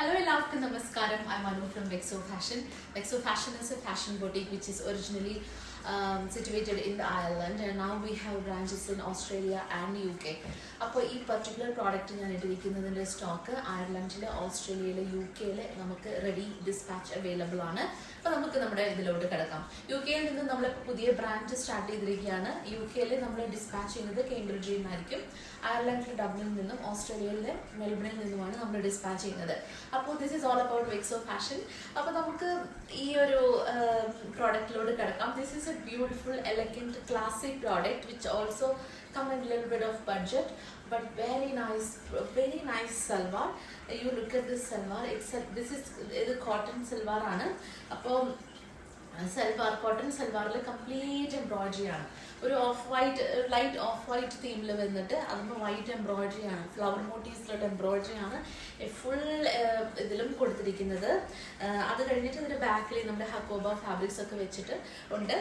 Hello, everyone. Namaskaram. I'm Anu from Vexo Fashion. Vexo Fashion is a fashion boutique which is originally situated in Ireland, and now we have branches in Australia and UK. അപ്പോൾ ഈ particular product ഞാൻ ഇട്ടിരിക്കുന്നതിൻ്റെ stock അയർലൻഡിൽ, ഓസ്ട്രേലിയയിൽ, UK നമുക്ക് ready dispatch available ആണ്. അപ്പോൾ നമുക്ക് നമ്മുടെ ഇതിലോട്ട് കിടക്കാം. UK നിന്ന് നമ്മൾ പുതിയ ബ്രാഞ്ച് സ്റ്റാർട്ട് ചെയ്തിരിക്കുകയാണ്. UK നമ്മൾ ഡിസ്പാച്ച് ചെയ്യുന്നത് കേംബ്രിഡ്ജിൽ നിന്നായിരിക്കും. അയർലൻഡിൽ ഡബ്ലിനിൽ നിന്നും ഓസ്ട്രേലിയയിലെ മെൽബണിൽ നിന്നുമാണ് നമ്മൾ ഡിസ്പാച്ച് ചെയ്യുന്നത്. അപ്പോൾ this is all about Vexo fashion. അപ്പോൾ നമുക്ക് ഈ ഒരു പ്രോഡക്റ്റിലോട്ട് കിടക്കാം. This is a beautiful elegant classic product which also come in a little bit of budget, but very nice salwar. You look at this salwar. This is cotton salwar ആണ്. അപ്പോൾ salwar cotton സൽവാറിൽ complete embroidery ആണ്. ഒരു light of white തീമിൽ വന്നിട്ട് അതിപ്പോൾ white embroidery ആണ്, flower മോട്ടീവ്സിലുള്ള embroidery ആണ് full ഇതിലും കൊടുത്തിരിക്കുന്നത്. അത് കഴിഞ്ഞിട്ട് ഇതിൻ്റെ ബാക്കിൽ നമ്മുടെ ഹക്കോബ ഫാബ്രിക്സ് ഒക്കെ വെച്ചിട്ട് ഉണ്ട്.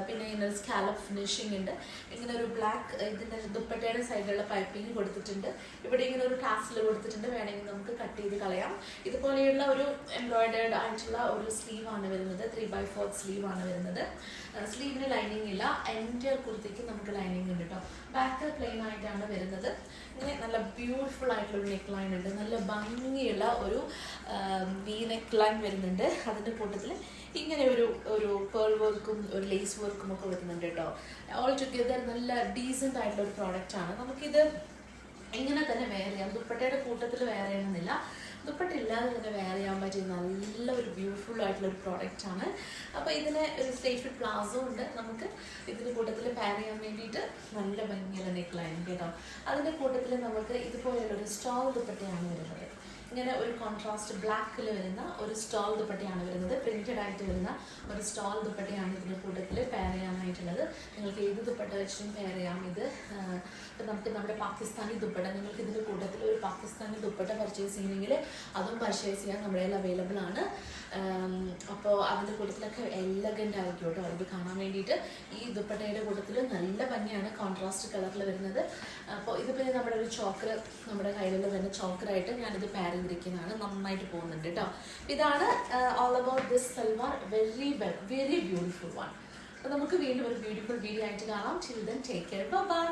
പിന്നെ ഇങ്ങനെ സ്കാലപ്പ് ഫിനിഷിംഗ് ഉണ്ട്. ഇങ്ങനെ ഒരു ബ്ലാക്ക് ഇതിൻ്റെ ദുപ്പട്ടയുടെ സൈഡിലുള്ള പൈപ്പിംഗ് കൊടുത്തിട്ടുണ്ട്. ഇവിടെ ഇങ്ങനെ ഒരു ടാസിൽ കൊടുത്തിട്ടുണ്ട്. വേണമെങ്കിൽ നമുക്ക് കട്ട് ചെയ്ത് കളയാം. ഇതുപോലെയുള്ള ഒരു എംബ്രോയിഡേർഡ് ആയിട്ടുള്ള ഒരു സ്ലീവാണ് വരുന്നത്. 3/4 സ്ലീവാണ് വരുന്നത്. സ്ലീവിന് ലൈനിങ് ഇല്ല. എൻ്റെ കുർത്തിക്ക് നമുക്ക് ലൈനിങ് ഉണ്ട് കേട്ടോ. ബാക്ക് പ്ലെയിൻ ആയിട്ടാണ് വരുന്നത്. ഇങ്ങനെ നല്ല ബ്യൂട്ടിഫുൾ ആയിട്ടുള്ള നെക്ക് ലൈൻ ഉണ്ട്. നല്ല ഭംഗിയുള്ള ഒരു വി നെക്ക് ലൈൻ വരുന്നുണ്ട്. അതിൻ്റെ കൂട്ടത്തിൽ ഇങ്ങനെ ഒരു പേൾ വർക്കും ഒരു ലേസ് വർക്കും ഒക്കെ വരുന്നുണ്ട് കേട്ടോ. ഓൾ ടുഗെദർ നല്ല ഡീസൻ്റ് ആയിട്ടുള്ള ഒരു പ്രോഡക്റ്റ് ആണ്. നമുക്കിത് ഇങ്ങനെ തന്നെ വെയർ ചെയ്യാം. ദുപ്പട്ടയുടെ കൂട്ടത്തിൽ വെയർ ചെയ്യണമെന്നില്ല. ദുപ്പട്ടില്ലാതെ തന്നെ വെയർ ചെയ്യാൻ പറ്റിയ നല്ല ഒരു ബ്യൂട്ടിഫുൾ ആയിട്ടുള്ള ഒരു പ്രോഡക്റ്റ് ആണ്. അപ്പോൾ ഇതിന് ഒരു സ്ട്രേറ്റ് ഫിറ്റ് പ്ലാസോ ഉണ്ട്. നമുക്ക് ഇതിൻ്റെ കൂട്ടത്തിൽ പെയർ ചെയ്യാൻ വേണ്ടിയിട്ട് നല്ല ഭംഗിയുള്ള നെക്ക് ലൈൻ കേട്ടോ. അതിൻ്റെ കൂട്ടത്തിൽ നമുക്ക് ഇതുപോലെയുള്ളൊരു സ്റ്റോൾ ദുപ്പട്ടയാണ് വരുന്നത്. ഇങ്ങനെ ഒരു കോൺട്രാസ്റ്റ് ബ്ലാക്കിൽ വരുന്ന ഒരു സ്റ്റോൾ ദുപ്പട്ടയാണ് വരുന്നത്. പ്രിന്റഡ് ആയിട്ട് വരുന്ന ഒരു സ്റ്റോൾ ദുപ്പട്ടയാണ് ഇതിൻ്റെ കൂട്ടത്തിൽ പെയർ ചെയ്യാനായിട്ടുള്ളത്. നിങ്ങൾക്ക് ഏത് ദുപ്പട്ട വെച്ചിട്ടും പെയർ ചെയ്യാം. ഇത് നമുക്ക് നമ്മുടെ പാകിസ്ഥാനി ദുപ്പട്ട, നിങ്ങൾക്ക് ഇതിൻ്റെ കൂട്ടത്തിൽ ഒരു പാകിസ്ഥാനി ദുപ്പട്ട പർച്ചേസ് ചെയ്യണമെങ്കിൽ അതും പർച്ചേസ് ചെയ്യാൻ നമ്മുടെ കയ്യിൽ അവൈലബിൾ ആണ്. അപ്പോൾ അതിൻ്റെ കൂട്ടത്തിലൊക്കെ എലഗൻ്റ് ആയിരിക്കും കേട്ടോ ഇത് കാണാൻ വേണ്ടിയിട്ട്. ഈ ദുപ്പട്ടയുടെ കൂട്ടത്തിൽ നല്ല ഭംഗിയാണ് കോൺട്രാസ്റ്റ് കളറിൽ വരുന്നത്. അപ്പോൾ ഇത് പിന്നെ നമ്മുടെ ഒരു ചോക്കർ, നമ്മുടെ കയ്യിലുള്ള തന്നെ ചോക്കറായിട്ട് ഞാനിത് പെയർ ചെയ്തിരിക്കുന്നതാണ്. നന്നായിട്ട് പോകുന്നുണ്ട് കേട്ടോ. ഇതാണ് all about this salwar. Very beautiful one. അപ്പോൾ നമുക്ക് വീണ്ടും ഒരു ബ്യൂട്ടിഫുൾ വീഡിയോ ആയിട്ട് കാണാം. ചിൽ ദെൻ ടേക്ക് കെയർ. ബൈ.